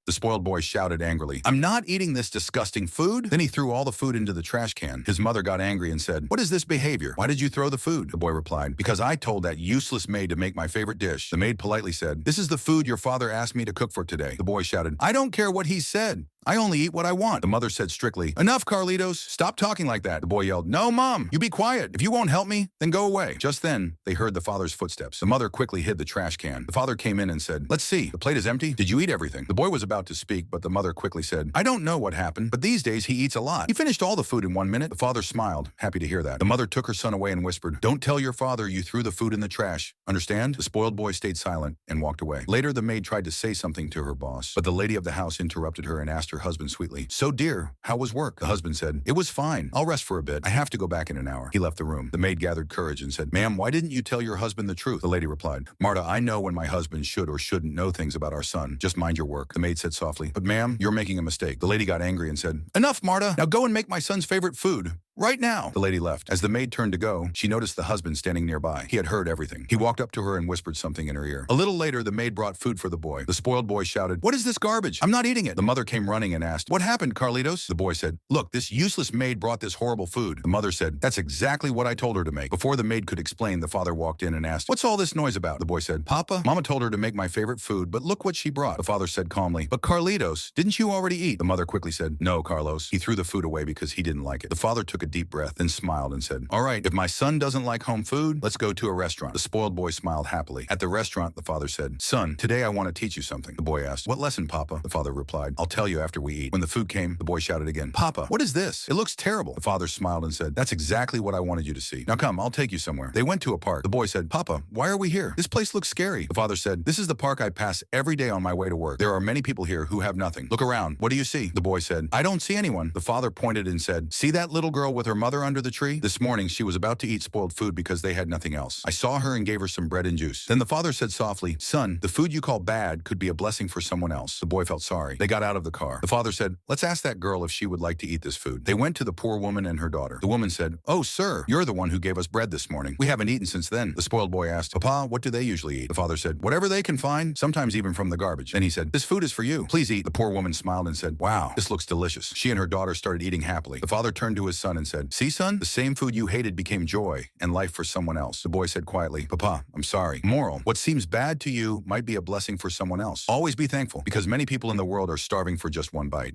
The spoiled boy shouted angrily, "I'm not eating this disgusting food." Then he threw all the food into the trash can. His mother got angry and said, "What is this behavior? Why did you throw the food?" The boy replied, "Because I told that useless maid to make my favorite dish." The maid politely said, "This is the food your father asked me to cook for today." The boy shouted, "I don't care what he said. I only eat what I want." The mother said strictly, "Enough, Carlitos. Stop talking like that." The boy yelled, "No, Mom, you be quiet. If you won't help me, then go away." Just then, they heard the father's footsteps. The mother quickly hid the trash can. The father came in and said, "Let's see. The plate is empty. Did you eat everything?" The boy was about to speak, but the mother quickly said, "I don't know what happened, but these days he eats a lot. He finished all the food in 1 minute." The father smiled, happy to hear that. The mother took her son away and whispered, "Don't tell your father you threw the food in the trash. Understand?" The spoiled boy stayed silent and walked away. Later, the maid tried to say something to her boss, but the lady of the house interrupted her and asked her husband sweetly, "So dear, how was work?" The husband said, "It was fine. I'll rest for a bit. I have to go back in an hour." He left the room. The maid gathered courage and said, "Ma'am, why didn't you tell your husband the truth?" The lady replied, "Marta, I know when my husband should or shouldn't know things about our son. Just mind your work." The maid said softly, "But ma'am, you're making a mistake." The lady got angry and said, "Enough, Marta. Now go and make my son's favorite food. Right now." The lady left. As the maid turned to go, she noticed the husband standing nearby. He had heard everything. He walked up to her and whispered something in her ear. A little later, the maid brought food for the boy. The spoiled boy shouted, "What is this garbage? I'm not eating it." The mother came running and asked, "What happened, Carlitos?" The boy said, "Look, this useless maid brought this horrible food." The mother said, "That's exactly what I told her to make." Before the maid could explain, the father walked in and asked, "What's all this noise about?" The boy said, "Papa, Mama told her to make my favorite food, but look what she brought." The father said calmly, "But Carlitos, didn't you already eat?" The mother quickly said, "No, Carlos. He threw the food away because he didn't like it." The father took a deep breath, then smiled and said, "All right, if my son doesn't like home food, let's go to a restaurant." The spoiled boy smiled happily. At the restaurant, the father said, "Son, today I want to teach you something." The boy asked, "What lesson, Papa?" The father replied, "I'll tell you after we eat." When the food came, the boy shouted again, "Papa, what is this? It looks terrible." The father smiled and said, "That's exactly what I wanted you to see. Now come, I'll take you somewhere." They went to a park. The boy said, "Papa, why are we here? This place looks scary." The father said, "This is the park I pass every day on my way to work. There are many people here who have nothing. Look around. What do you see?" The boy said, "I don't see anyone." The father pointed and said, "See that little girl with her mother under the tree? This morning she was about to eat spoiled food because they had nothing else. I saw her and gave her some bread and juice." Then the father said softly, "Son, the food you call bad could be a blessing for someone else." The boy felt sorry. They got out of the car. The father said, "Let's ask that girl if she would like to eat this food." They went to the poor woman and her daughter. The woman said, "Oh, sir, you're the one who gave us bread this morning. We haven't eaten since then." The spoiled boy asked, "Papa, what do they usually eat?" The father said, "Whatever they can find, sometimes even from the garbage." Then he said, "This food is for you. Please eat." The poor woman smiled and said, "Wow, this looks delicious." She and her daughter started eating happily. The father turned to his son and said, "See, son, the same food you hated became joy and life for someone else." The boy said quietly, "Papa, I'm sorry." Moral: what seems bad to you might be a blessing for someone else. Always be thankful, because many people in the world are starving for just one bite.